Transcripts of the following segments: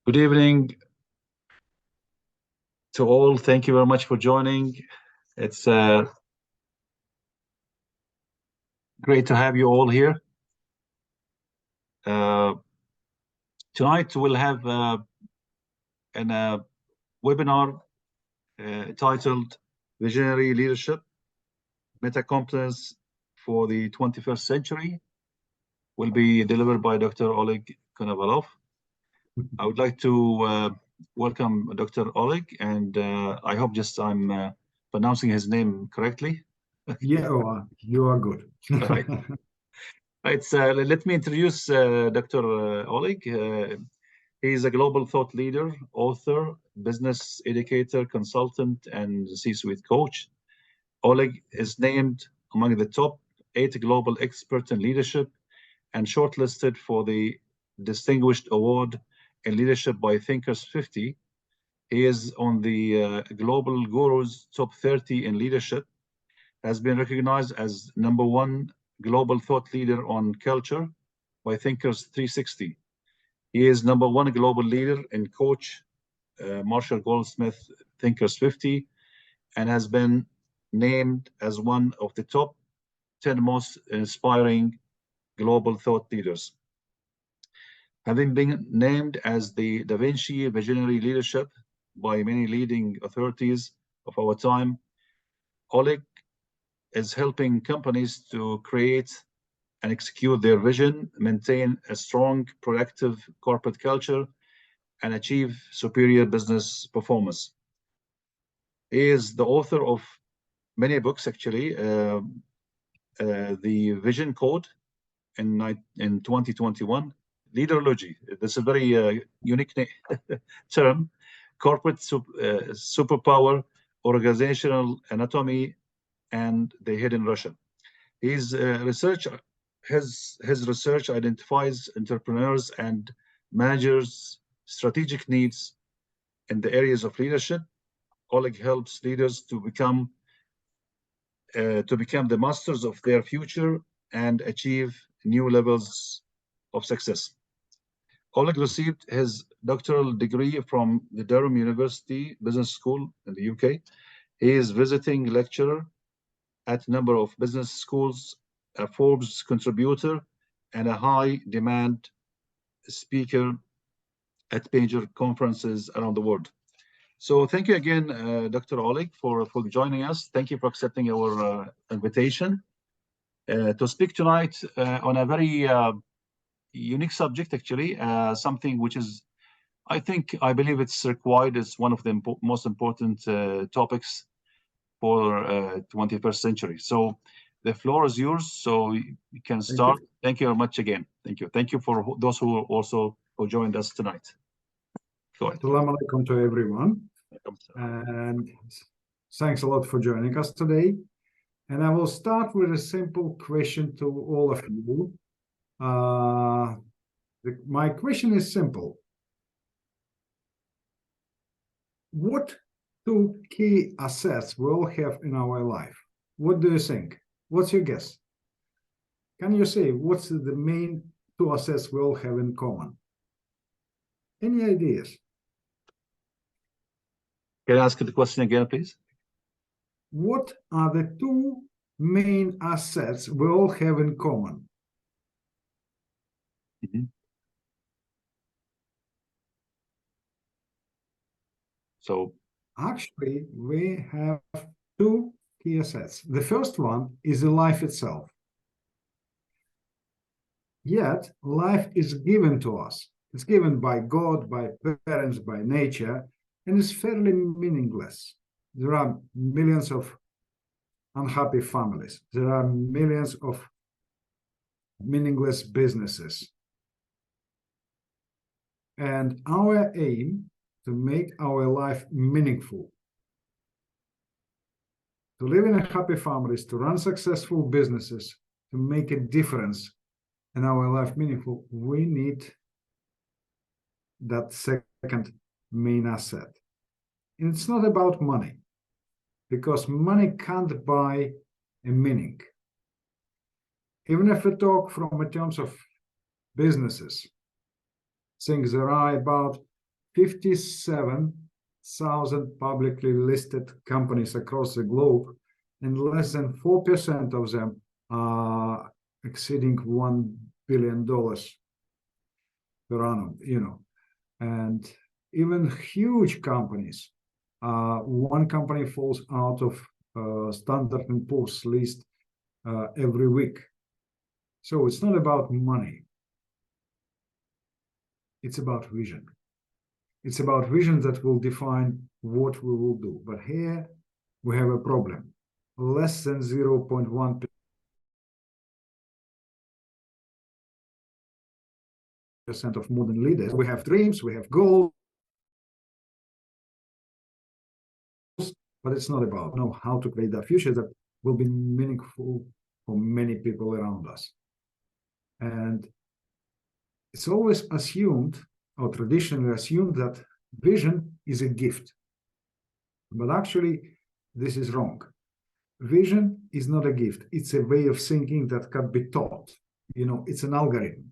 Good evening to all. Thank you very much for joining. It's great to have you all here. Tonight we'll have a webinar titled Visionary Leadership, Meta Competence for the 21st Century. Will be delivered by Dr. Oleg Konovalov. I would like to welcome Dr. Oleg, and I hope just I'm pronouncing his name correctly. Yeah, you are good. Right. Right. Let me introduce Dr. Oleg. He is a global thought leader, author, business educator, consultant, and C-suite coach. Oleg is named among the top 8 global experts in leadership and shortlisted for the Distinguished Award in Leadership by Thinkers 50. He is on the Global Gurus Top 30 in Leadership, has been recognized as #1 global thought leader on culture by Thinkers 360. He is #1 global leader in coach Marshall Goldsmith Thinkers 50, and has been named as one of the top 10 most inspiring global thought leaders. Having been named as the Da Vinci Visionary Leadership by many leading authorities of our time, Oleg is helping companies to create and execute their vision, maintain a strong, proactive corporate culture, and achieve superior business performance. He is the author of many books, actually. The Vision Code in 2021, Leaderology, that's a very unique term, Corporate Superpower, Organizational Anatomy, and the Hidden Russia. His research identifies entrepreneurs and managers' strategic needs in the areas of leadership. Oleg helps leaders to become the masters of their future and achieve new levels of success. Oleg received his doctoral degree from the Durham University Business School in the UK. He is visiting lecturer at a number of business schools, a Forbes contributor, and a high-demand speaker at major conferences around the world. So thank you again, Dr. Oleg, for joining us. Thank you for accepting our invitation to speak tonight on a very unique subject, actually, something which is, I believe it's required. It's one of the most important topics for 21st century. So the floor is yours, so you can start. Thank you very much again. Thank you. Thank you for those who joined us tonight. Go ahead. Assalamu alaikum to everyone. And thanks a lot for joining us today. And I will start with a simple question to all of you. My question is simple. What 2 key assets we all have in our life? What do you think? What's your guess? Can you say what's the main 2 assets we all have in common? Any ideas? Can I ask the question again, please? What are the 2 main assets we all have in common? Mm-hmm. So actually, we have 2 key assets. The first one is the life itself. Yet, life is given to us. It's given by God, by parents, by nature, and it's fairly meaningless. There are millions of unhappy families. There are millions of meaningless businesses. And our aim to make our life meaningful, to live in a happy families, to run successful businesses, to make a difference in our life meaningful, we need that second main asset. And it's not about money, because money can't buy a meaning. Even if we talk from in terms of businesses, things that are about 57,000 publicly listed companies across the globe, and less than 4% of them are exceeding $1 billion per annum, and even huge companies. One company falls out of Standard & Poor's list every week. So it's not about money. It's about vision. It's about vision that will define what we will do. But here we have a problem. Less than 0.1% of modern leaders. We have dreams, we have goals, but it's not about how to create that future that will be meaningful for many people around us. And it's always assumed, or traditionally assumed, that vision is a gift. But actually, this is wrong. Vision is not a gift. It's a way of thinking that can be taught. It's an algorithm.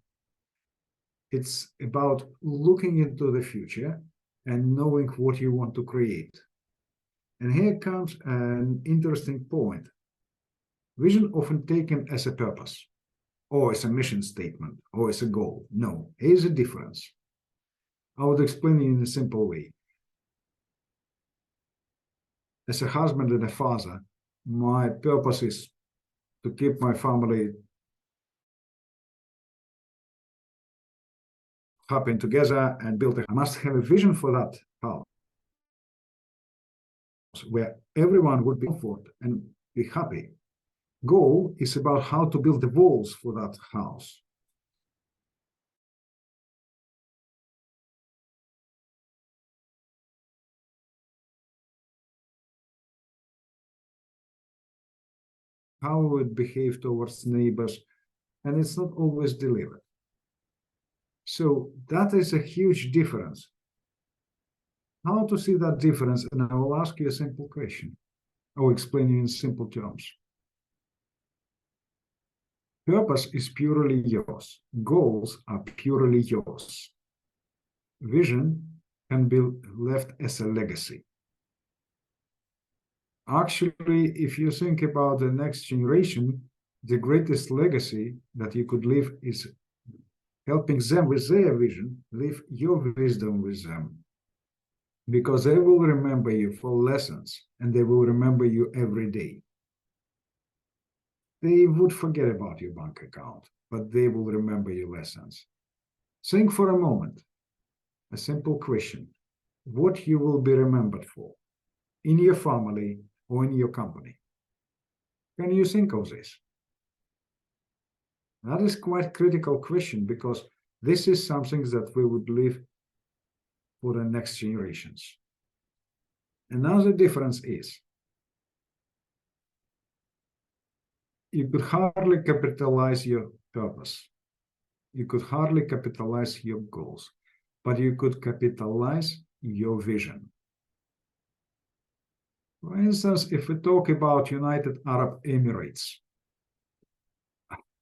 It's about looking into the future and knowing what you want to create. And here comes an interesting point. Vision often taken as a purpose, or as a mission statement, or as a goal. No, here's the difference. I would explain it in a simple way. As a husband and a father, my purpose is to keep my family happy and together and build I must have a vision for that house where everyone would be comfortable and be happy. Goal is about how to build the walls for that house. How we would behave towards neighbors, and it's not always delivered. So that is a huge difference. How to see that difference? And I will ask you a simple question. I will explain it in simple terms. Purpose is purely yours. Goals are purely yours. Vision can be left as a legacy. Actually, if you think about the next generation, the greatest legacy that you could leave is helping them with their vision, leave your wisdom with them. Because they will remember you for lessons, and they will remember you every day. They would forget about your bank account, but they will remember your lessons. Think for a moment, a simple question: what you will be remembered for, in your family or in your company? Can you think of this? That is quite a critical question, because this is something that we would leave for the next generations. Another difference is you could hardly capitalize your purpose. You could hardly capitalize your goals, but you could capitalize your vision. For instance, if we talk about United Arab Emirates,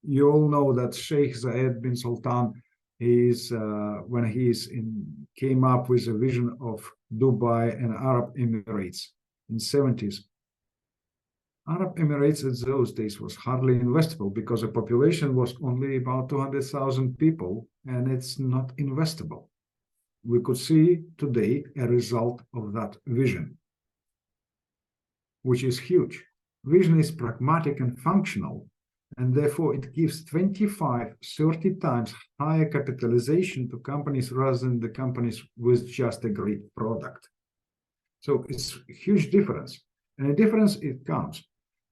you all know that Sheikh Zayed bin Sultan is when came up with a vision of Dubai and Arab Emirates in 70s. Arab Emirates at those days was hardly investable because the population was only about 200,000 people, and it's not investable. We could see today a result of that vision, which is huge. Vision is pragmatic and functional, and therefore it gives 25, 30 times higher capitalization to companies rather than the companies with just a great product. So it's a huge difference. And a difference it comes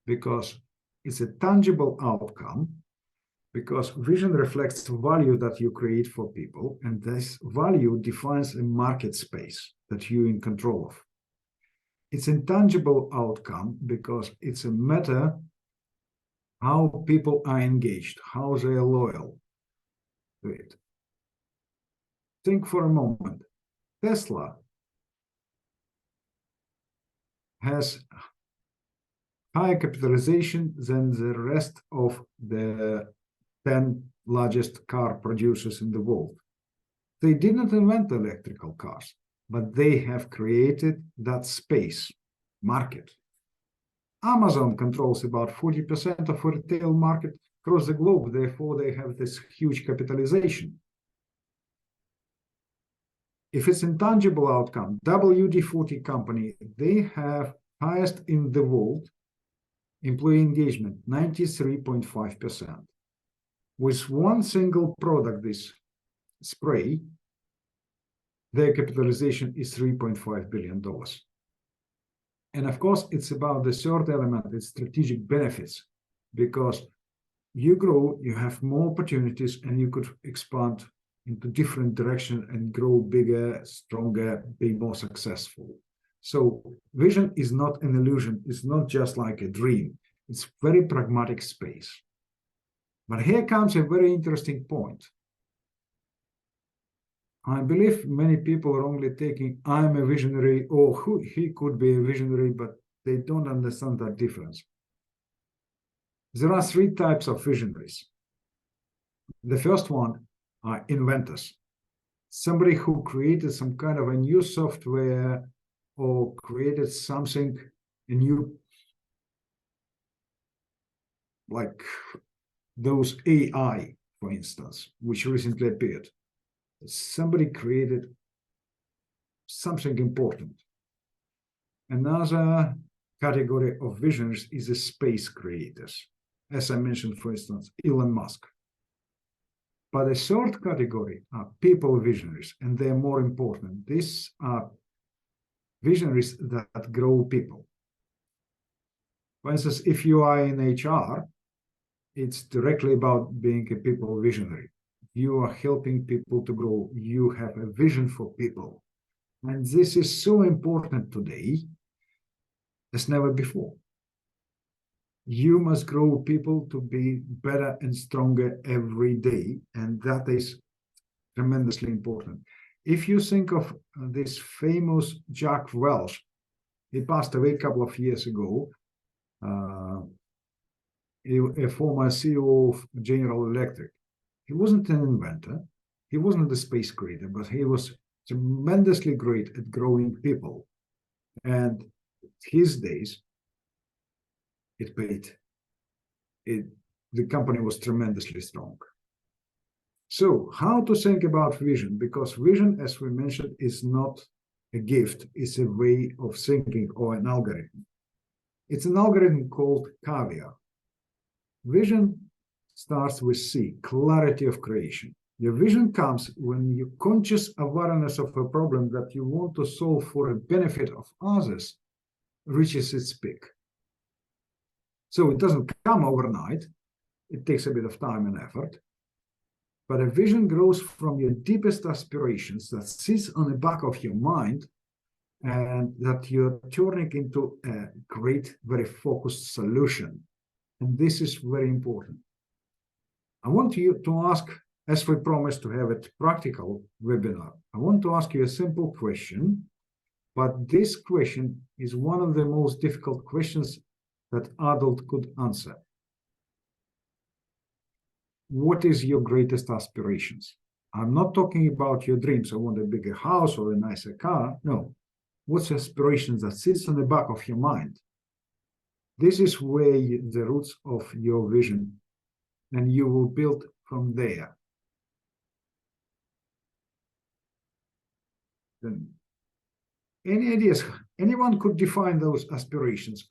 because it's a tangible outcome, because vision reflects the value that you create for people, and this value defines a market space that you're in control of. It's a tangible outcome because it's a matter how people are engaged, how they are loyal to it. Think for a moment. Tesla has higher capitalization than the rest of the 10 largest car producers in the world. They didn't invent electrical cars, but they have created that space, market. Amazon controls about 40% of retail market across the globe. Therefore, they have this huge capitalization. If it's intangible outcome, WD-40 company, they have highest in the world employee engagement, 93.5%. With one single product, this spray, their capitalization is $3.5 billion. And of course, it's about the third element, it's strategic benefits, because you grow, you have more opportunities, and you could expand into different directions and grow bigger, stronger, be more successful. So vision is not an illusion. It's not just like a dream. It's very pragmatic space. But here comes a very interesting point. I believe many people are only taking, I'm a visionary, or he could be a visionary, but they don't understand that difference. There are three types of visionaries. The first one are inventors. Somebody who created some kind of a new software or created something new, like those AI, for instance, which recently appeared. Somebody created something important. Another category of visionaries is the space creators. As I mentioned, for instance, Elon Musk. But the third category are people visionaries, and they're more important. These are visionaries that grow people. For instance, if you are in HR, it's directly about being a people visionary. You are helping people to grow. You have a vision for people. And this is so important today as never before. You must grow people to be better and stronger every day. And that is tremendously important. If you think of this famous Jack Welch, he passed away a couple of years ago, a former CEO of General Electric. He wasn't an inventor. He wasn't a space creator, but he was tremendously great at growing people. And his days, it paid. The company was tremendously strong. So how to think about vision? Because vision, as we mentioned, is not a gift. It's a way of thinking or an algorithm. It's an algorithm called caviar. Vision starts with C, clarity of creation. Your vision comes when your conscious awareness of a problem that you want to solve for the benefit of others reaches its peak. So it doesn't come overnight. It takes a bit of time and effort. But a vision grows from your deepest aspirations that sits on the back of your mind and that you're turning into a great, very focused solution. And this is very important. I want you to ask, as we promised to have a practical webinar, I want to ask you a simple question, but this question is one of the most difficult questions that adult could answer. What is your greatest aspirations? I'm not talking about your dreams. I want a bigger house or a nicer car. No. What's aspirations that sits on the back of your mind? This is where the roots of your vision, and you will build from there. Then, any ideas? Anyone could define those aspirations.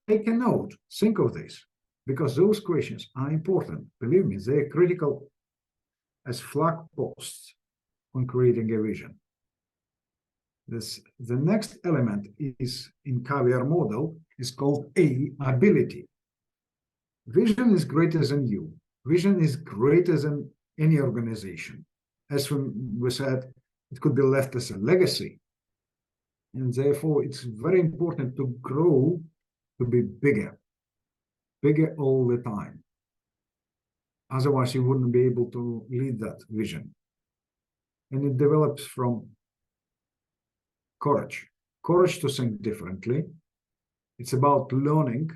Take a note. Think of this, because those questions are important. Believe me, they're critical as flag posts on creating a vision. The next element is in caviar model is called ability. Vision is greater than you. Vision is greater than any organization. As we said, it could be left as a legacy. And therefore, it's very important to grow to be bigger all the time. Otherwise, you wouldn't be able to lead that vision. And it develops from courage to think differently. It's about learning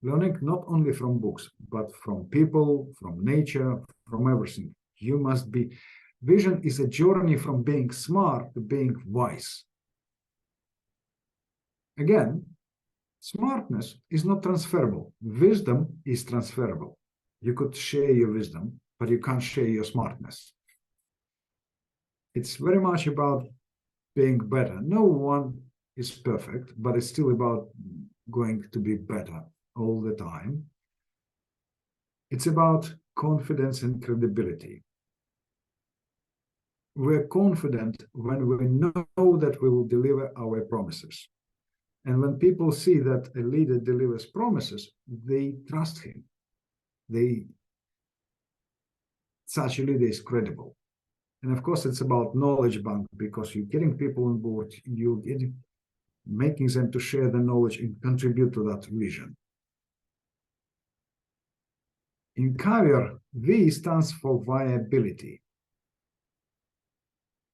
not only from books, but from people, from nature, from everything. You must be Vision is a journey from being smart to being wise. Again, smartness is not transferable. Wisdom is transferable. You could share your wisdom, but you can't share your smartness. It's very much about being better. No one is perfect, but it's still about going to be better all the time. It's about confidence and credibility. We're confident when we know that we will deliver our promises. And when people see that a leader delivers promises, they trust him. Such a leader is credible. And of course, it's about knowledge bank, because you're getting people on board, you're making them to share the knowledge and contribute to that vision. In career, V stands for viability.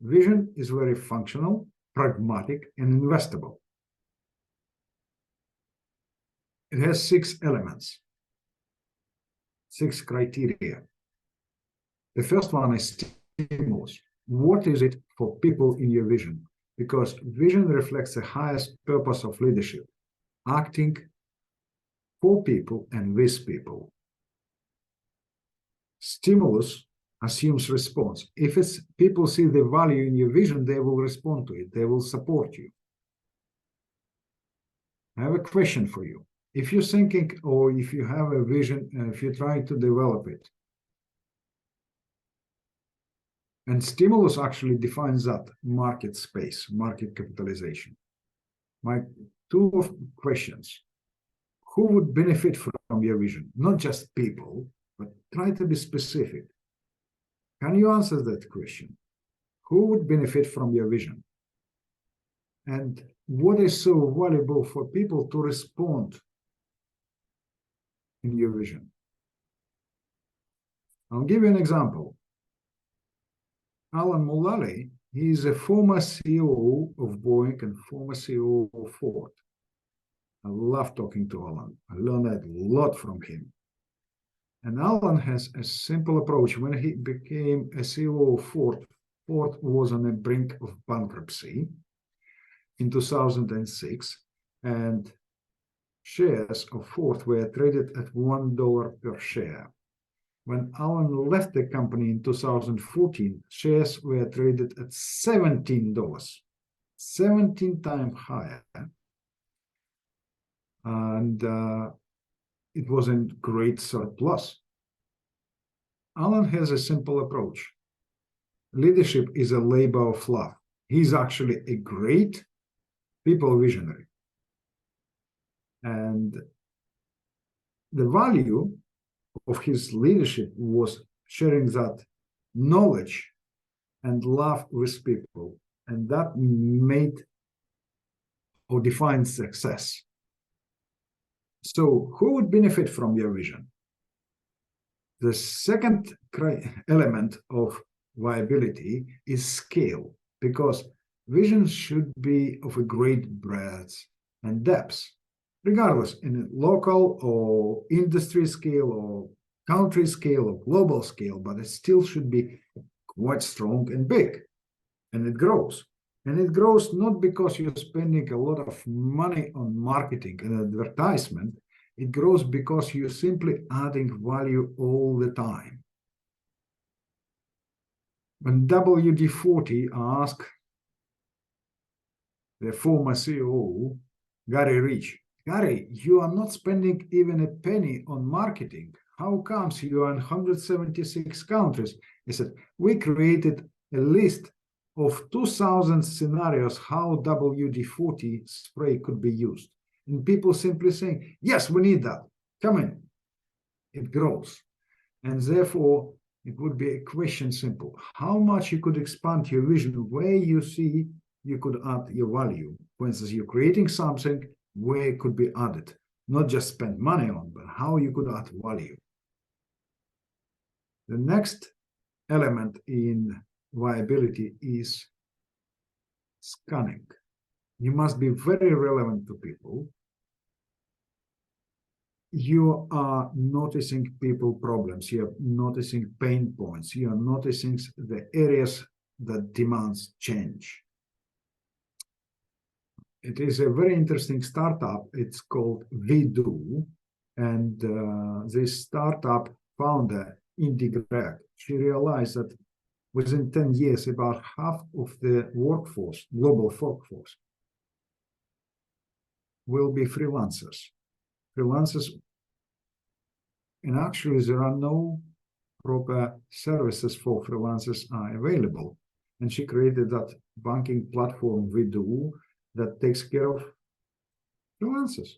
Vision is very functional, pragmatic, and investable. It has 6 elements, 6 criteria. The first one is stimulus. What is it for people in your vision? Because vision reflects the highest purpose of leadership, acting for people and with people. Stimulus assumes response. If people see the value in your vision, they will respond to it. They will support you. I have a question for you. If you're thinking, or if you have a vision, if you're trying to develop it, and stimulus actually defines that market space, market capitalization. My 2 questions. Who would benefit from your vision? Not just people, but try to be specific. Can you answer that question? Who would benefit from your vision? And what is so valuable for people to respond in your vision? I'll give you an example. Alan Mulally, he is a former CEO of Boeing and former CEO of Ford. I love talking to Alan. I learned a lot from him. And Alan has a simple approach. When he became a CEO of Ford, Ford was on the brink of bankruptcy in 2006, and shares of Ford were traded at $1 per share. When Alan left the company in 2014, shares were traded at $17, 17 times higher. And it was in great surplus. Alan has a simple approach. Leadership is a labor of love. He's actually a great people visionary. And the value of his leadership was sharing that knowledge and love with people. And that made or defined success. So who would benefit from your vision? The second element of viability is scale, because vision should be of a great breadth and depth, regardless in local or industry scale or country scale or global scale, but it still should be quite strong and big, and it grows. And it grows not because you're spending a lot of money on marketing and advertisement. It grows because you're simply adding value all the time. When WD-40 asked the former CEO, Gary Rich, Gary, you are not spending even a penny on marketing. How comes you are in 176 countries? He said, we created a list of 2,000 scenarios how WD-40 spray could be used. And people simply saying, yes, we need that. Come in. It grows. And therefore, it would be a question simple. How much you could expand your vision, where you see you could add your value. For instance, you're creating something where it could be added. Not just spend money on, but how you could add value. The next element in viability is scanning. You must be very relevant to people. you are noticing people problems, you're noticing pain points, you're noticing the areas that demands change. It is a very interesting startup. It's called Vidu, and this startup founder, Indy Gregg, she realized that within 10 years, about half of the workforce, global workforce, will be freelancers. Freelancers, and actually there are no proper services for freelancers are available. And she created that banking platform Vidu that takes care of freelancers.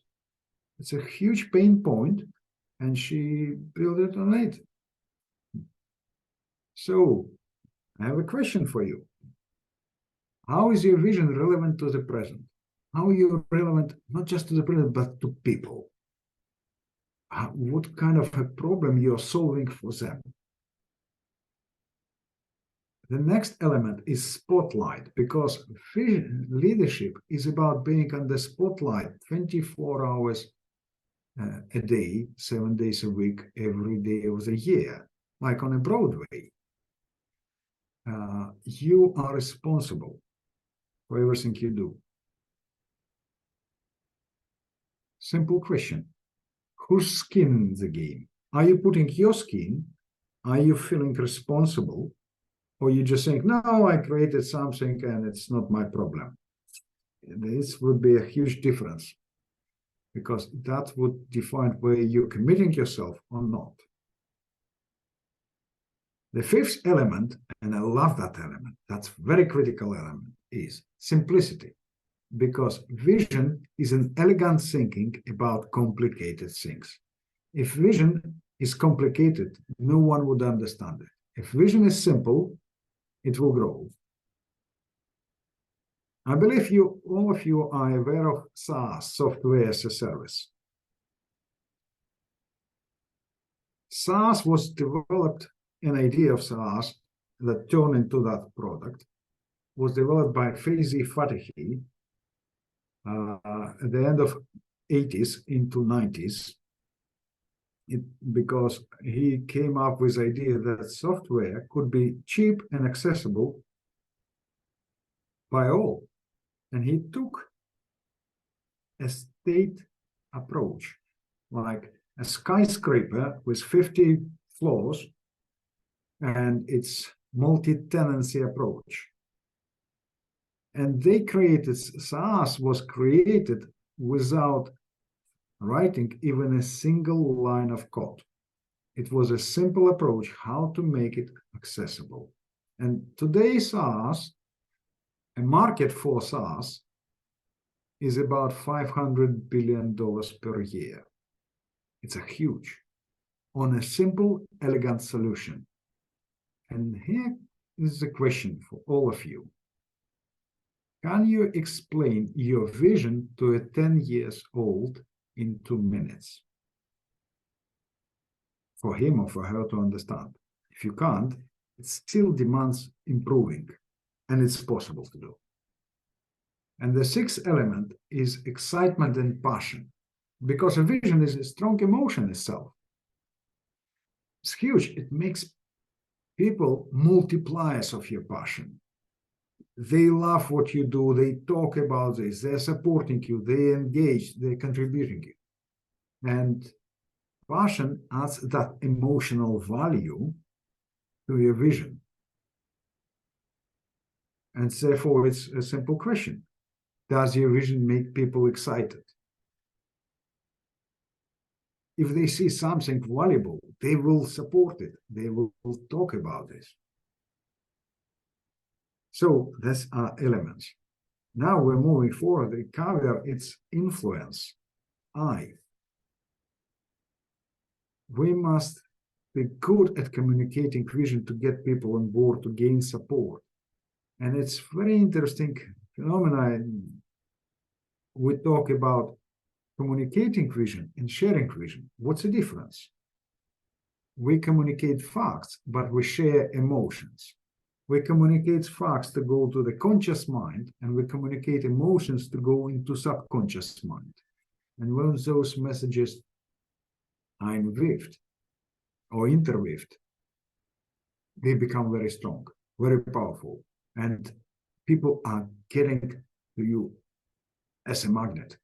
It's a huge pain point, and she built it on it. So I have a question for you. How is your vision relevant to the present? How are you relevant not just to the present, but to people? What kind of a problem you're solving for them? The next element is spotlight, because leadership is about being on the spotlight 24 hours a day, 7 days a week, every day of the year, like on a Broadway. You are responsible for everything you do. Simple question. Whose skin in the game? Are you putting your skin? Are you feeling responsible? Or you just think, no, I created something and it's not my problem? This would be a huge difference, because that would define whether you're committing yourself or not. The fifth element, and I love that element, that's very critical element, is simplicity. Because vision is an elegant thinking about complicated things. If vision is complicated, no one would understand it. If vision is simple, it will grow. I believe all of you are aware of SaaS, software as a service. SaaS was developed, an idea of SaaS that turned into that product was developed by Faizi Fatihi at the end of 80s into 90s, because he came up with the idea that software could be cheap and accessible by all. And he took a state approach, like a skyscraper with 50 floors, and its multi-tenancy approach. And they created, SaaS was created without writing even a single line of code. It was a simple approach how to make it accessible. And today SaaS, a market for SaaS, is about $500 billion per year. It's a huge, on a simple, elegant solution. And here is the question for all of you. Can you explain your vision to a 10 years old in 2 minutes? For him or for her to understand. If you can't, it still demands improving, and it's possible to do. And the sixth element is excitement and passion, because a vision is a strong emotion itself. It's huge. It makes people multipliers of your passion. They love what you do. They talk about this. They're supporting you. They engage. They're contributing you. And passion adds that emotional value to your vision. And therefore, it's a simple question. Does your vision make people excited? If they see something valuable, they will support it. They will talk about this. So that's our elements. Now we're moving forward. We cover its influence. We must be good at communicating vision to get people on board, to gain support. And it's very interesting phenomenon. We talk about communicating vision and sharing vision. What's the difference? We communicate facts, but we share emotions. We communicate facts to go to the conscious mind, and we communicate emotions to go into subconscious mind. And when those messages einweaved or interweaved, they become very strong, very powerful, and people are getting to you as a magnet.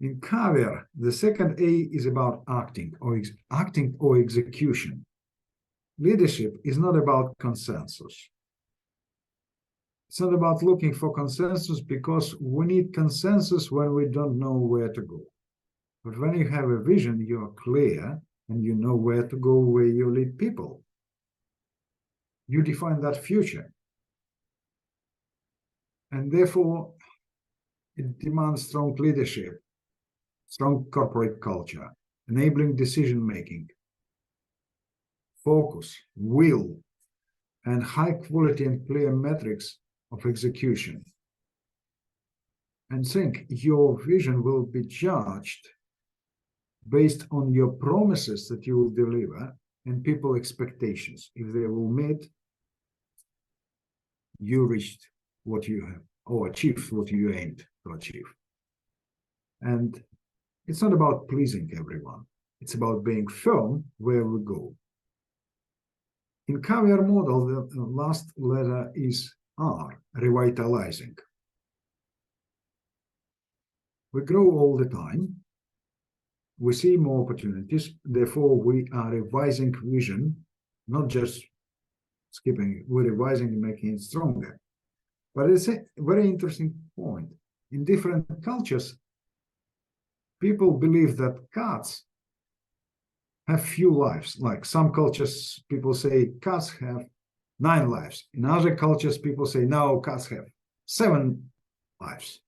In career, the second A is about acting or execution. Leadership is not about consensus. It's not about looking for consensus, because we need consensus when we don't know where to go. But when you have a vision, you are clear and you know where to go, where you lead people. You define that future. And therefore, it demands strong leadership, strong corporate culture, enabling decision-making, focus, will, and high quality and clear metrics of execution. And think your vision will be judged based on your promises that you will deliver and people expectations. If they will meet, you reached what you have, or achieved what you aimed to achieve. And it's not about pleasing everyone. It's about being firm where we go. In career model, the last letter is R, revitalizing. We grow all the time. We see more opportunities. Therefore, we are revising vision, not just skipping it. We're revising and making it stronger. But it's a very interesting point. In different cultures, people believe that cats have few lives. Like some cultures, people say cats have 9 lives. In other cultures, people say, no, cats have 7 lives.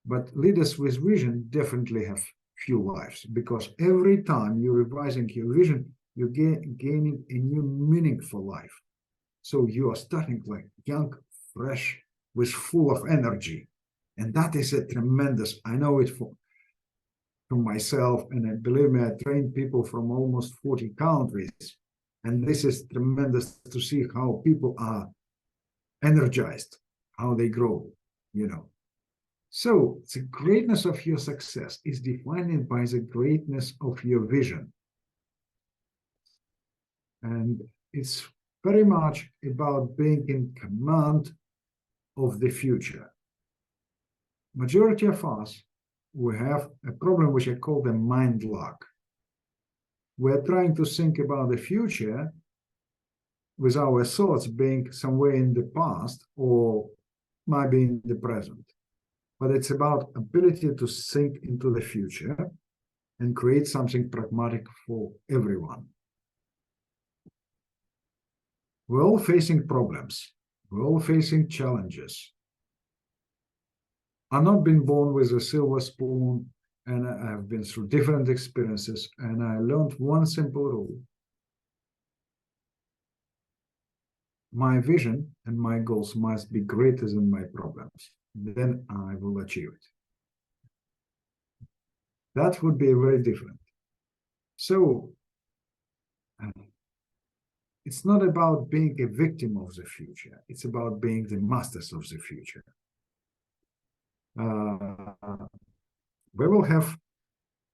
But leaders with vision definitely have few lives, because every time you're revising your vision, you're gaining a new meaning for life. So you are starting like young, fresh, with full of energy. And that is a tremendous, I know it from myself, and believe me, I train people from almost 40 countries. And this is tremendous to see how people are energized, how they grow, you know. So the greatness of your success is defined by the greatness of your vision. And it's very much about being in command of the future. Majority of us, we have a problem which I call the mind lock. We're trying to think about the future with our thoughts being somewhere in the past or maybe in the present. But it's about ability to think into the future and create something pragmatic for everyone. We're all facing problems. We're all facing challenges. I've not been born with a silver spoon, and I've been through different experiences, and I learned one simple rule. My vision and my goals must be greater than my problems. Then I will achieve it. That would be very different. So it's not about being a victim of the future. It's about being the masters of the future. We will have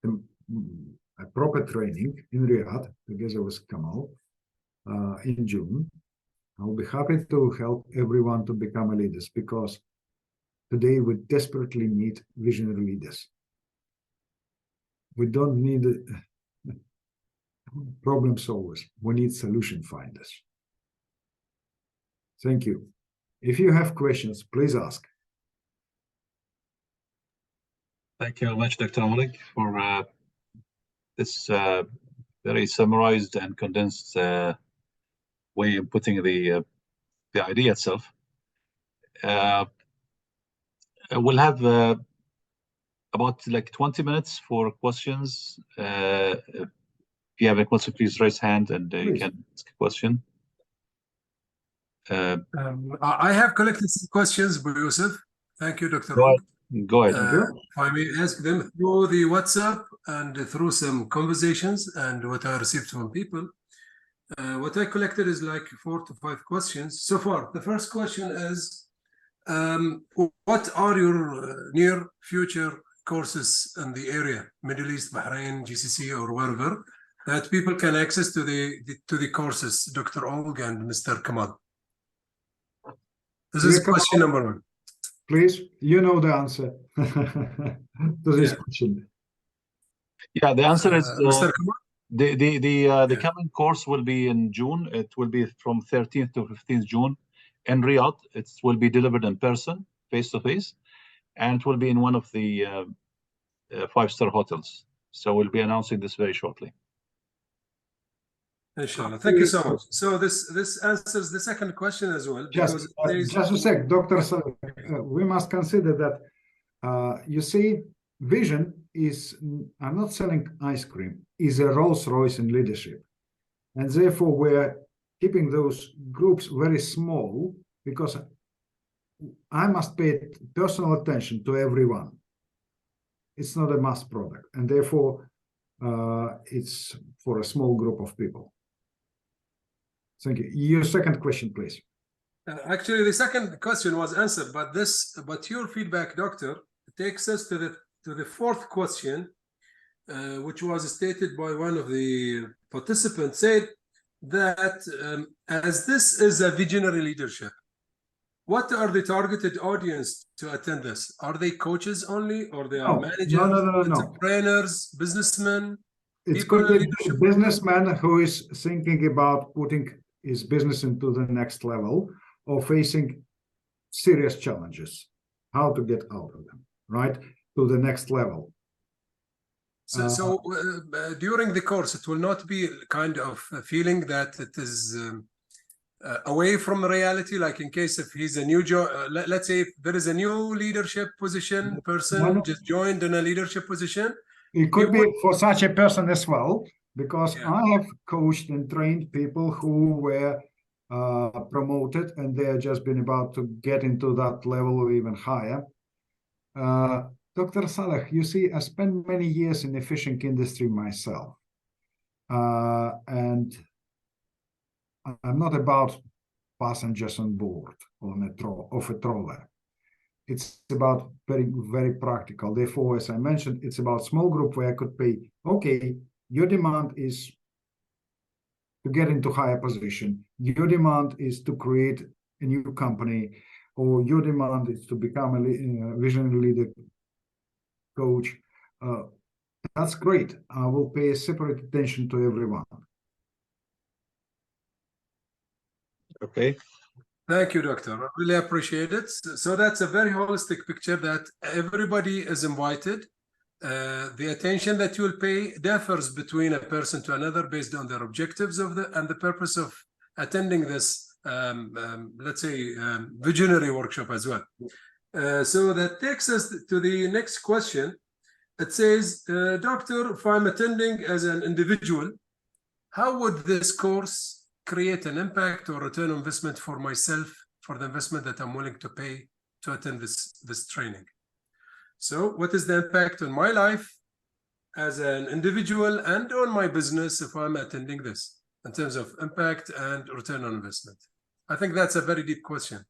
a proper training in Riyadh together with Kamal in June. I'll be happy to help everyone to become leaders, because today we desperately need visionary leaders. We don't need problem solvers. We need solution finders. Thank you. If you have questions, please ask. Thank you very much, Dr. Oleg, for this very summarized and condensed way of putting the idea itself. We'll have about like 20 minutes for questions. If you have a question, please raise hand and you can ask a question. I have collected some questions, Yusuf. Thank you, Dr. Go ahead. If I may ask them through the WhatsApp and through some conversations and what I received from people. What I collected is like 4 to 5 questions so far. The first question is, what are your near future courses in the area, Middle East, Bahrain, GCC, or wherever, that people can access to the courses, Dr. Oleg and Mr. Kamal? This is question number one. Please, you know the answer to this question. Yeah, the answer is Mr. Kamal? the coming course will be in June. It will be from 13th to 15th June in Riyadh. It will be delivered in person, face to face, and it will be in one of the 5-star hotels. So we'll be announcing this very shortly. Inshallah. Thank you so much. So this answers the second question as well. Just a sec, Dr. We must consider that, you see, vision is, I'm not selling ice cream, is a Rolls Royce in leadership. And therefore, we're keeping those groups very small because I must pay personal attention to everyone. It's not a mass product. And therefore, it's for a small group of people. Thank you. Your second question, please. Actually, the second question was answered, but your feedback, Doctor, takes us to the fourth question, which was stated by one of the participants, said that as this is a visionary leadership, what are the targeted audience to attend this? Are they coaches only, or they are managers, entrepreneurs, businessmen? It's could be a businessman who is thinking about putting his business into the next level or facing serious challenges, how to get out of them, right, to the next level. So during the course, it will not be kind of a feeling that it is away from reality, like in case if he's a new let's say if there is a new leadership position person just joined in a leadership position. It could be for such a person as well, because I have coached and trained people who were promoted and they're just been about to get into that level or even higher. Dr. Saleh, you see, I spent many years in the fishing industry myself. And I'm not about passengers on board of a trawler. It's about very, very practical. Therefore, as I mentioned, it's about small group where I could pay, okay, your demand is to get into higher position. Your demand is to create a new company, or your demand is to become a visionary leader coach. That's great. I will pay separate attention to everyone. Okay. Thank you, Doctor. I really appreciate it. So that's a very holistic picture that everybody is invited. The attention that you will pay differs between a person to another based on their objectives and the purpose of attending this, let's say, visionary workshop as well. So that takes us to the next question. It says, Doctor, if I'm attending as an individual, how would this course create an impact or return on investment for myself, for the investment that I'm willing to pay to attend this training? So what is the impact on my life as an individual and on my business if I'm attending this in terms of impact and return on investment? I think that's a very deep question.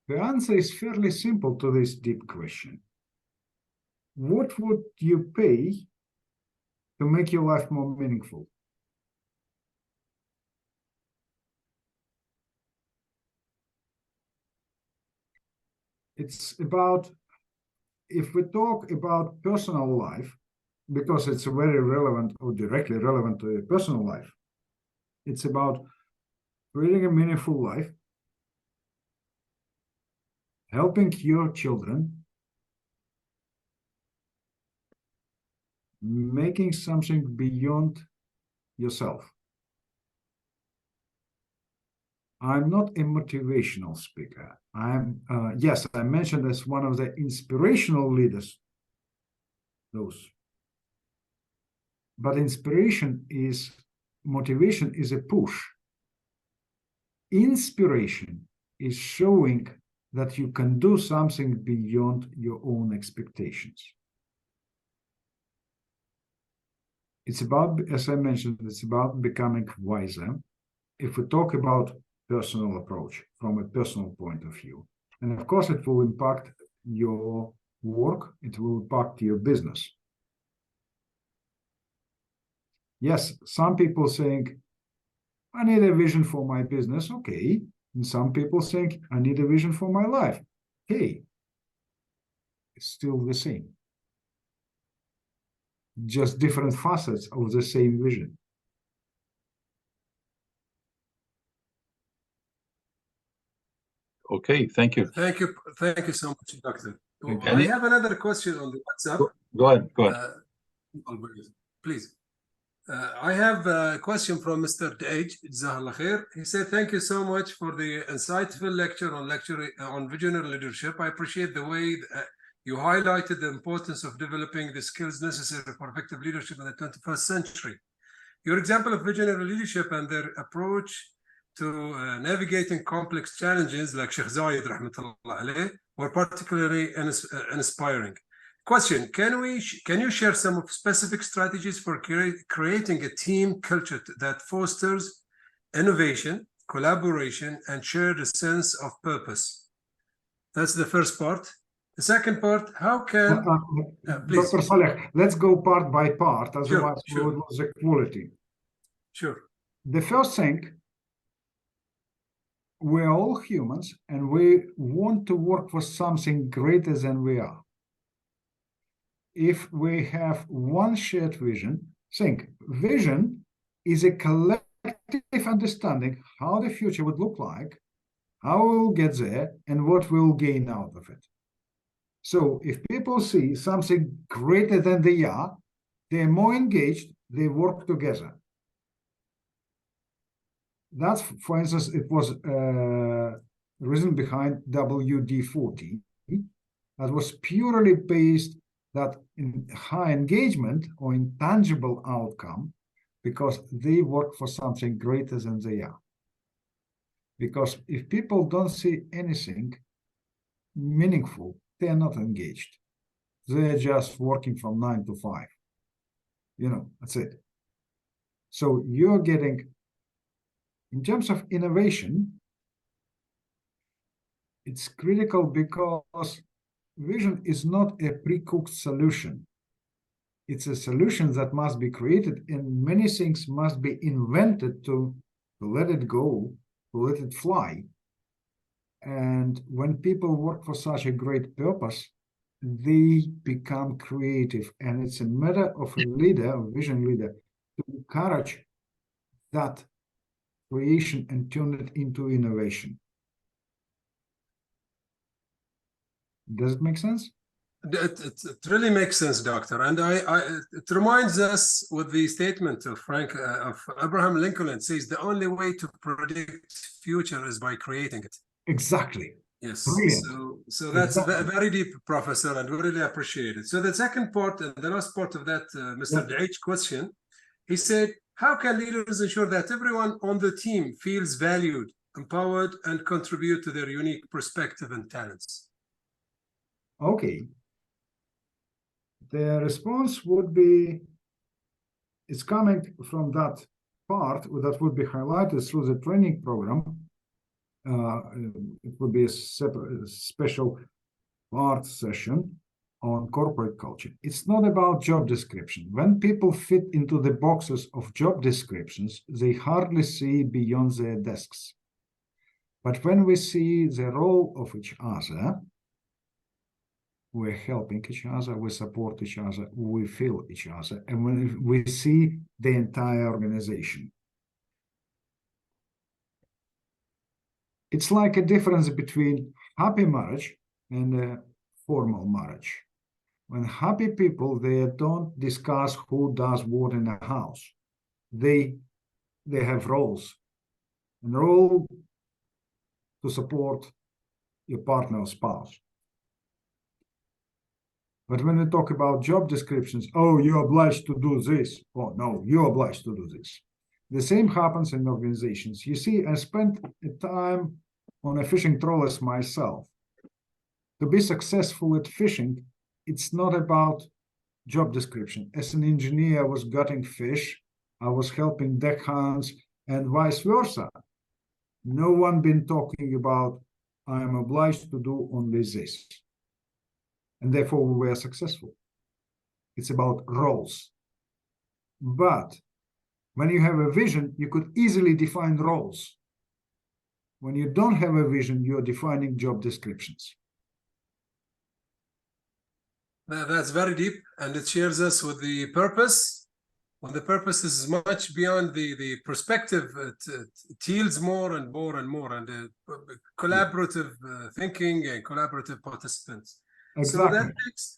The answer is fairly simple to this deep question. What would you pay to make your life more meaningful? It's about, if we talk about personal life, because it's very relevant or directly relevant to your personal life, it's about creating a meaningful life, helping your children, making something beyond yourself. I'm not a motivational speaker. I'm, yes, I mentioned as one of the inspirational leaders, those. But motivation is a push. Inspiration is showing that you can do something beyond your own expectations. It's about, as I mentioned, it's about becoming wiser. If we talk about personal approach from a personal point of view, and of course it will impact your work, it will impact your business. Yes, some people think, I need a vision for my business, okay. And some people think, I need a vision for my life. Okay. It's still the same. Just different facets of the same vision. Okay, thank you. Thank you so much, Doctor. Thank I you. have another question on the WhatsApp. Go ahead. Please. I have a question from Mr. Dej. Jazakallah khair. He said, thank you so much for the insightful lecture on visionary leadership. I appreciate the way you highlighted the importance of developing the skills necessary for effective leadership in the 21st century. Your example of visionary leadership and their approach to navigating complex challenges like Sheikh Zayed rahmatullah alayh were particularly inspiring. Question, can you share some of specific strategies for creating a team culture that fosters innovation, collaboration, and shared sense of purpose? That's the first part. The second part, how can... please. Dr. Saleh, let's go part by part, otherwise we would lose the quality. Sure. The first thing, we're all humans and we want to work for something greater than we are. If we have one shared vision, think vision is a collective understanding how the future would look like, how we'll get there, and what we'll gain out of it. So if people see something greater than they are, they're more engaged, they work together. That's, for instance, it was reason behind WD-40. That was purely based that in high engagement or intangible outcome, because they work for something greater than they are. Because if people don't see anything meaningful, they are not engaged. They're just working from 9 to 5. You know, that's it. So you're getting, in terms of innovation, it's critical because vision is not a pre-cooked solution. It's a solution that must be created, and many things must be invented to let it go, to let it fly. And when people work for such a great purpose, they become creative. And it's a matter of a leader, a vision leader, to encourage that creation and turn it into innovation. Does it make sense? It really makes sense, Doctor. And it reminds us with the statement of Abraham Lincoln. It says the only way to predict future is by creating it. Exactly. Yes. Brilliant. So that's very deep, Professor, and we really appreciate it. So the second part and the last part of that Mr. Da'ich question, he said, how can leaders ensure that everyone on the team feels valued, empowered, and contribute to their unique perspective and talents? Okay. The response would be, it's coming from that part that would be highlighted through the training program. It would be a separate, special part session on corporate culture. It's not about job description. When people fit into the boxes of job descriptions, they hardly see beyond their desks. But when we see the role of each other, we're helping each other, we support each other, we feel each other, and when we see the entire organization. It's like a difference between happy marriage and a formal marriage. When happy people, they don't discuss who does what in a house. They have roles, and role to support your partner or spouse. But when we talk about job descriptions, oh, you're obliged to do this. Oh, no, you're obliged to do this. The same happens in organizations. You see, I spent time on a fishing trawlers myself. To be successful at fishing, it's not about job description. As an engineer, I was gutting fish, I was helping deckhands, and vice versa. No one been talking about, I am obliged to do only this. and therefore we were successful. It's about roles. But when you have a vision, you could easily define roles. When you don't have a vision, you're defining job descriptions. That's very deep, and it shares us with the purpose. When the purpose is much beyond the perspective, it yields more and more and more, and collaborative thinking and collaborative participants. Exactly. So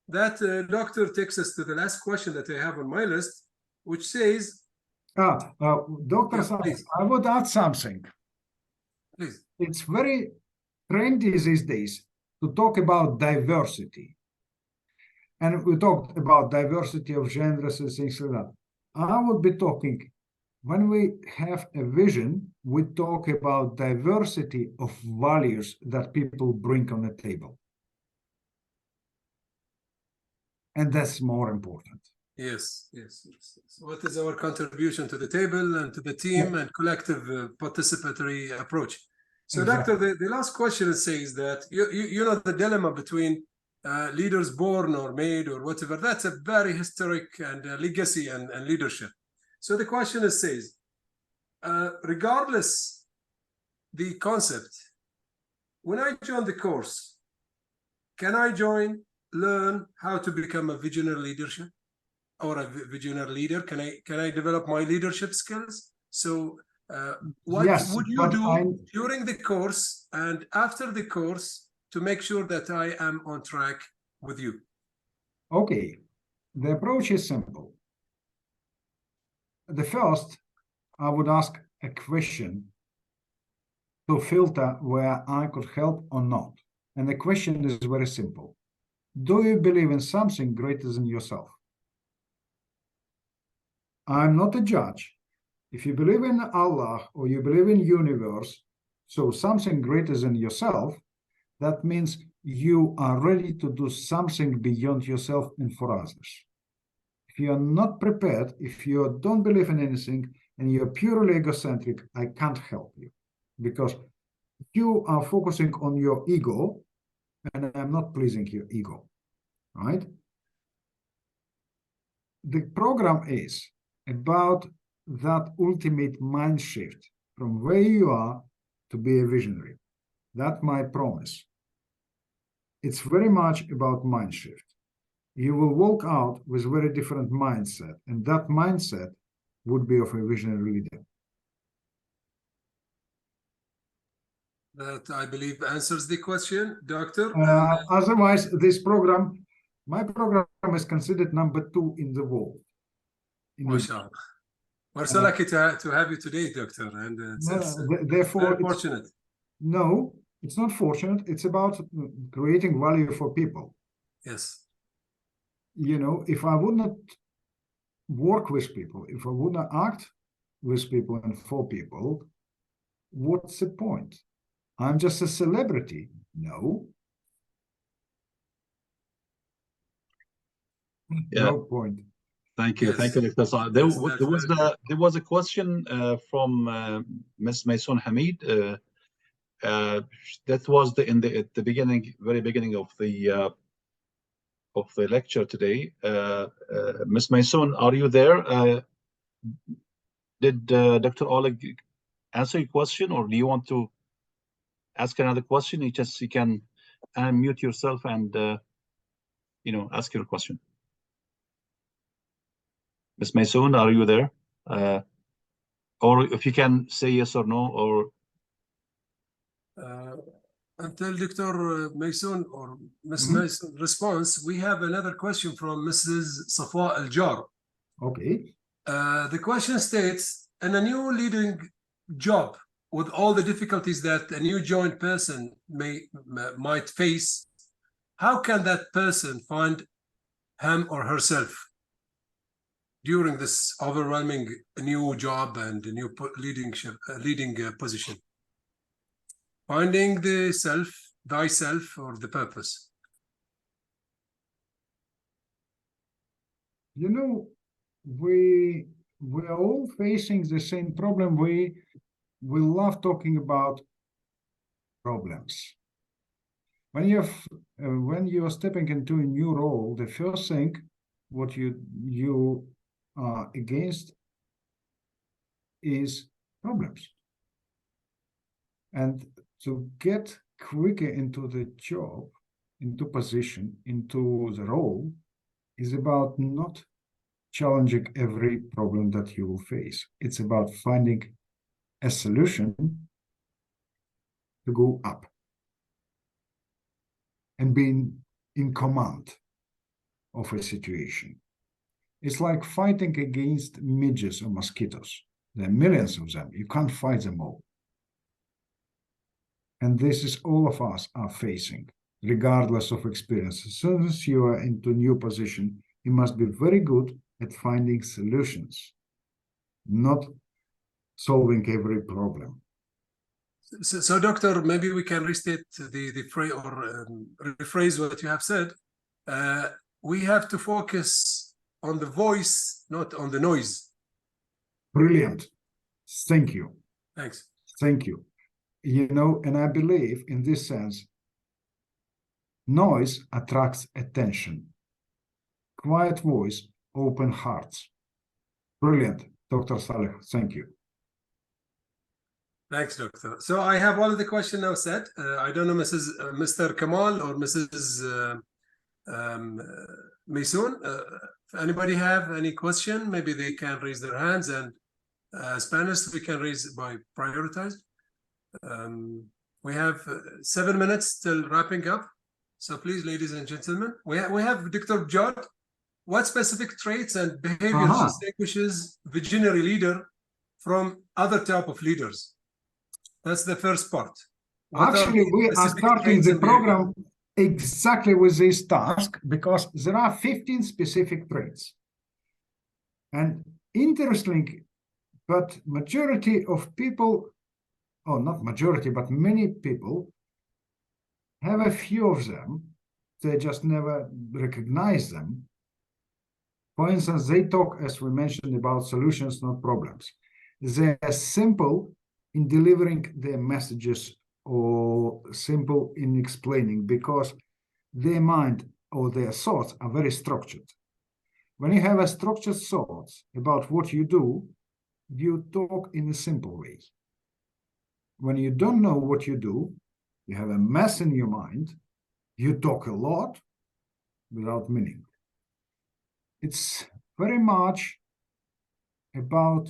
that doctor takes us to the last question that I have on my list, which says, Dr. please. I would add something. Please. It's very trendy these days to talk about diversity. And we talked about diversity of genders and things like that. I would be talking, when we have a vision, we talk about diversity of values that people bring on the table. And that's more important. Yes. What is our contribution to the table and to the team and collective participatory approach? So, exactly. Doctor, the last question says that you know the dilemma between leaders born or made or whatever. That's a very historic and legacy and leadership. So the question says, regardless the concept, when I join the course, can I learn how to become a visionary leadership or a visionary leader? Can I develop my leadership skills? So what would you do during the course and after the course to make sure that I am on track with you? Okay, the approach is simple. The first, I would ask a question to filter where I could help or not. And the question is very simple. Do you believe in something greater than yourself? I'm not a judge. If you believe in Allah or you believe in universe, so something greater than yourself, that means you are ready to do something beyond yourself and for others. If you are not prepared, if you don't believe in anything and you're purely egocentric, I can't help you, because you are focusing on your ego and I'm not pleasing your ego, right? The program is about that ultimate mind shift from where you are to be a visionary. That's my promise. It's very much about mind shift. You will walk out with a very different mindset, and that mindset would be of a visionary leader. That, I believe, answers the question, Doctor. Otherwise, my program is considered number 2 in the world. MashaAllah. We're so lucky to have you today, Doctor, and therefore very fortunate. No, it's not fortunate. It's about creating value for people. Yes. You know, if I would not work with people, if I would not act with people and for people, what's the point? I'm just a celebrity. No. Yeah. No point. Thank you. Yes. Thank you, Dr. There was a question from Ms. Maysoon Hamid. That was at the beginning, very beginning of the lecture today. Ms. Maysoon, are you there? Did Dr. Oleg answer your question, or do you want to ask another question? You can unmute yourself and ask your question. Ms. Maysoon, are you there? Or if you can say yes or no, or until Dr. Maysoon or Ms. Maysoon response, we have another question from Mrs. Safa Al-Jar. Okay. The question states, in a new leading job, with all the difficulties that a new joined person might face, how can that person find him or herself during this overwhelming new job and new leading position? Finding the self, thyself, or the purpose. You know, we are all facing the same problem. We love talking about problems. when you are stepping into a new role, the first thing what you are against is problems. And to get quicker into the job, into position, into the role, is about not challenging every problem that you will face. It's about finding a solution to go up and being in command of a situation. It's like fighting against midges or mosquitoes. There are millions of them. You can't fight them all. And this is all of us are facing, regardless of experience. As soon as you are into a new position, you must be very good at finding solutions, not solving every problem. So, Doctor, maybe we can restate the phrase or rephrase what you have said. We have to focus on the voice, not on the noise. Brilliant. Thank you. Thanks. Thank you. You know, and I believe in this sense, noise attracts attention. Quiet voice, open hearts. Brilliant, Dr. Saleh. Thank you. Thanks, Doctor. So I have all of the questions now set. I don't know, Mr. Kamal or Mrs. Maysoon. If anybody have any question, maybe they can raise their hands, and Spanish we can raise by prioritized. We have 7 minutes till wrapping up. So please, ladies and gentlemen, we have Dr. Jod. What specific traits and behaviors distinguishes visionary leader from other type of leaders? That's the first part. Actually, we are starting the program exactly with this task because there are 15 specific traits. And interesting, but majority of people, or not majority, but many people have a few of them. They just never recognize them. For instance, they talk, as we mentioned, about solutions, not problems. They are simple in delivering their messages or simple in explaining because their mind or their thoughts are very structured. When you have a structured thoughts about what you do, you talk in a simple way. When you don't know what you do, you have a mess in your mind, you talk a lot without meaning. It's very much about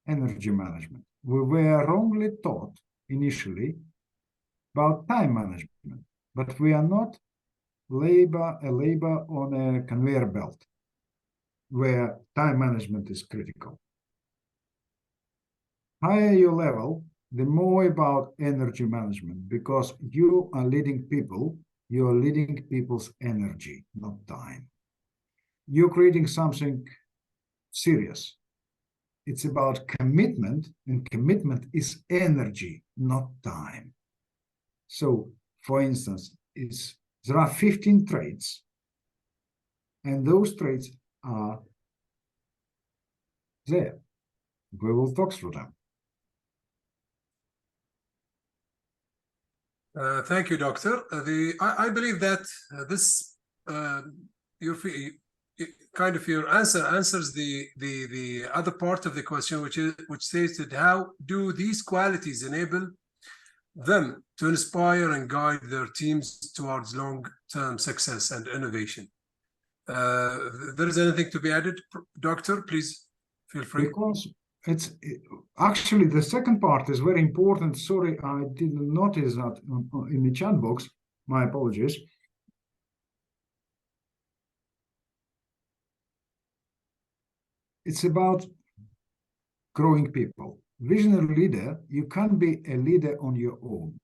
energy management. We were wrongly taught initially about time management, but we are not a labor on a conveyor belt where time management is critical. Higher your level, the more about energy management, because you are leading people, you are leading people's energy, not time. You're creating something serious. It's about commitment, and commitment is energy, not time. So, for instance, there are 15 traits, and those traits are there. We will talk through them. Thank you, Doctor. I believe that this your answer answers the other part of the question, which says that how do these qualities enable them to inspire and guide their teams towards long-term success and innovation? There is anything to be added, Doctor? Please feel free. Because actually the second part is very important. Sorry, I didn't notice that in the chat box. My apologies. It's about growing people. Visionary leader, you can't be a leader on your own.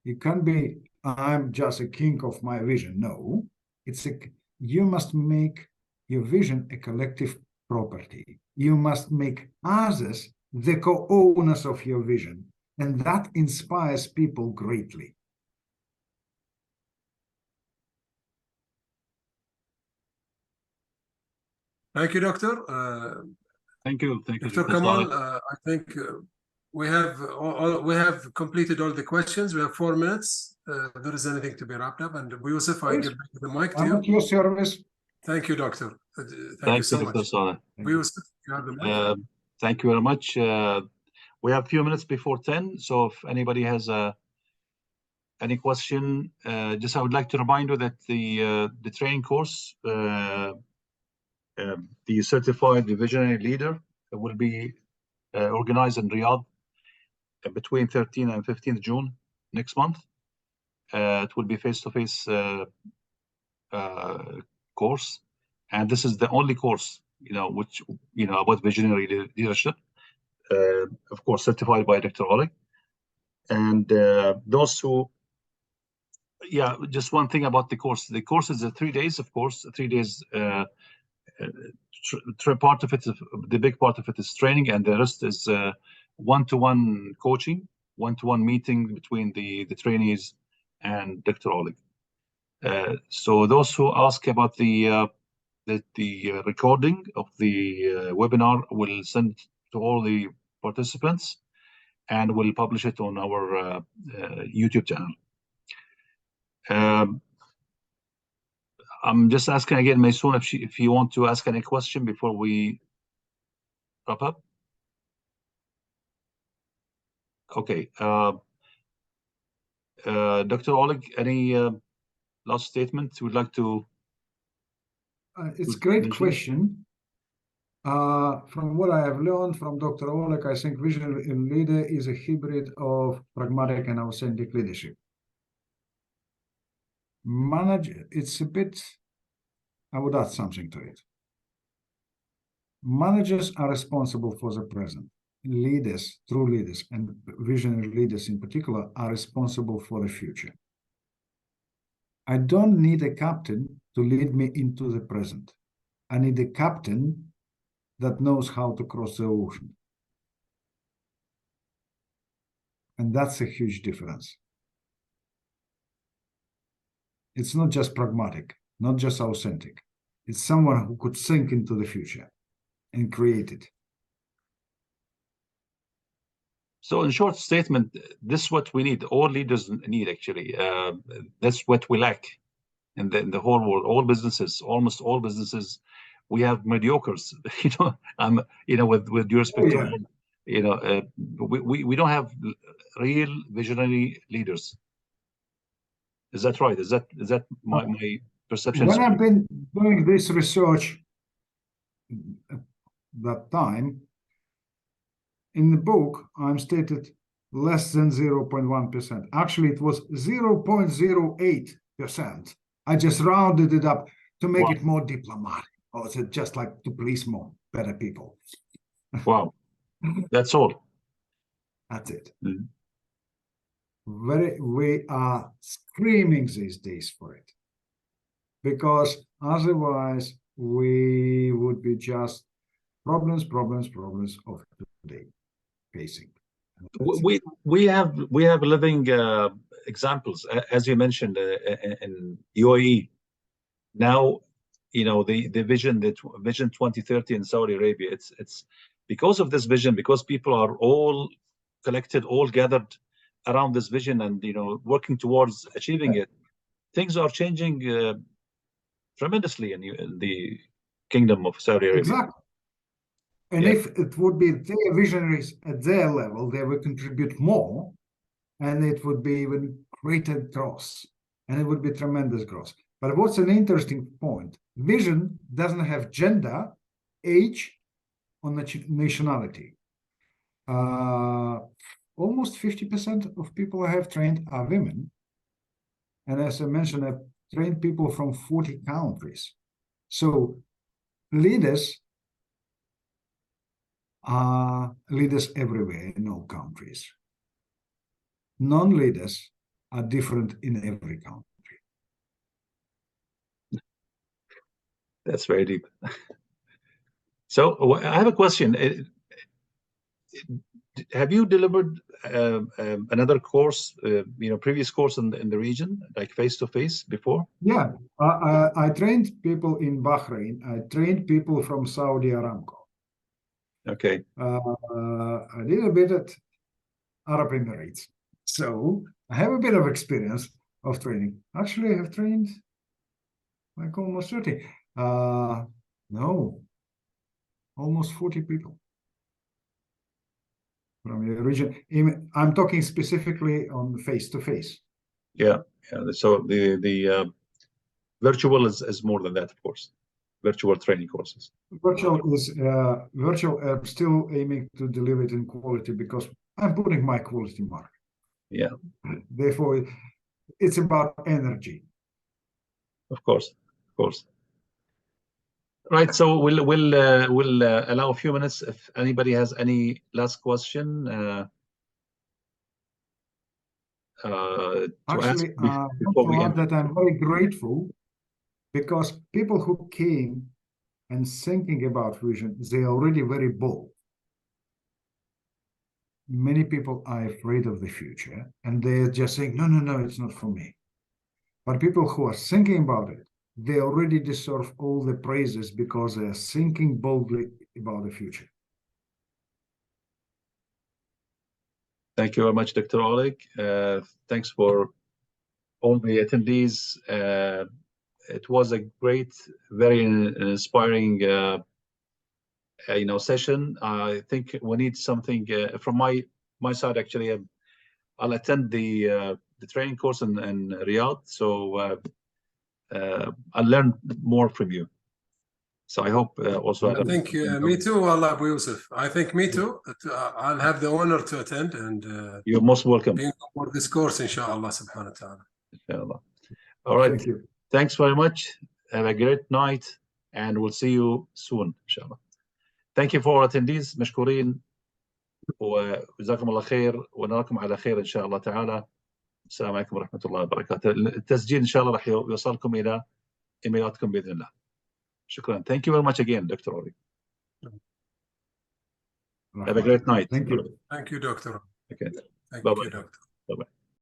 You can't be, I'm just a king of my vision. No, you must make your vision a collective property. You must make others the co-owners of your vision, and that inspires people greatly. Thank you, Doctor. Thank you. Dr. Kamal, I think we have completed all the questions. We have 4 minutes. There is anything to be wrapped up. And Yusuf, I give back the mic to I'm at you. your service. Thank you, Doctor. Thank you so Dr. much. Saleh. Yusuf, you have the mic. Thank you very much. We have a few minutes before 10, so if anybody has any question, just I would like to remind you that the training course, the Certified Visionary Leader, will be organized in Riyadh between 13th and 15th June next month. It will be face-to-face course, and this is the only course, which about visionary leadership. Of course, certified by Dr. Oleg. And those who, just one thing about the course. The course is 3 days, of course, 3 days. Part of it, the big part of it is training, and the rest is one-to-one coaching, one-to-one meeting between the trainees and Dr. Oleg. So those who ask about the recording of the webinar will send to all the participants, and we'll publish it on our YouTube channel. I'm just asking again, Maysoon, if you want to ask any question before we wrap up. Okay. Dr. Oleg, any last statement you would like to? It's a great question. From what I have learned from Dr. Oleg, I think visionary leader is a hybrid of pragmatic and authentic leadership. It's a bit, I would add something to it. Managers are responsible for the present. Leaders, true leaders, and visionary leaders in particular, are responsible for the future. I don't need a captain to lead me into the present. I need a captain that knows how to cross the ocean. And that's a huge difference. It's not just pragmatic, not just authentic. It's someone who could think into the future and create it. So in short statement, this is what we need. All leaders need, actually. That's what we lack in the whole world. All businesses, almost all businesses, we have mediocres. With due respect to, we don't have real visionary leaders. Is that right? Is that my perception? When I've been doing this research at that time, in the book, I'm stated less than 0.1%. Actually, it was 0.08%. I just rounded it up to make it more diplomatic. Or is it just like to please more better people? Wow. That's all. That's it. Mm-hmm. We are screaming these days for it, because otherwise we would be just problems of today facing. We have living examples, as you mentioned, in UAE. Now, the vision 2030 in Saudi Arabia. It's because of this vision, because people are all collected, all gathered around this vision, and working towards achieving it. Things are changing tremendously in the Kingdom of Saudi Arabia. Exactly. And if it would be their visionaries at their level, they would contribute more, and it would be even greater growth, and it would be tremendous growth. But what's an interesting point? Vision doesn't have gender, age, or nationality. Almost 50% of people I have trained are women. And as I mentioned, I've trained people from 40 countries. So leaders are leaders everywhere in all countries. Non-leaders are different in every country. That's very deep. So I have a question. Have you delivered another course, previous course in the region, like face-to-face before? Yeah, I trained people in Bahrain. I trained people from Saudi Aramco. Okay. I did a bit Arab Emirates. So I have a bit of experience of training. Actually, I have trained like almost 30. No, almost 40 people from the region. I'm talking specifically on face-to-face. Yeah. So the virtual is more than that, of course. Virtual training courses. Virtual. I'm still aiming to deliver it in quality because I'm putting my quality mark. Yeah. Therefore, it's about energy. Of course. Right. So we'll allow a few minutes if anybody has any last question to Actually, ask before we end. that I'm very grateful because people who came and thinking about vision, they're already very bold. Many people are afraid of the future and they're just saying, no, it's not for me. But people who are thinking about it, they already deserve all the praises because they're thinking boldly about the future. Thank you very much, Dr. Oleg. Thanks for all the attendees. It was a great, very inspiring, session. I think we need something from my side. Actually, I'll attend the training course in Riyadh, so I'll learn more from you. So I hope also. I think me too, Allah Abu Yusuf. I think me too. I'll have the honor to attend and you're most welcome for this course, inshallah, subhanahu wa ta'ala. Inshallah. All right. Thank you. Thanks very much. Have a great night, and we'll see you soon, inshallah. Thank you for attendees. مشكورين وجزاكم الله خير ونراكم على خير إن شاء الله تعالى. السلام عليكم ورحمة الله وبركاته. التسجيل إن شاء الله راح يوصلكم إلى إيميلاتكم بإذن الله. شكرا. Thank you very much again, Dr. Oleg. Have a great night. Thank you. Thank you, Doctor. Okay. Thank Bye-bye. you, Doctor.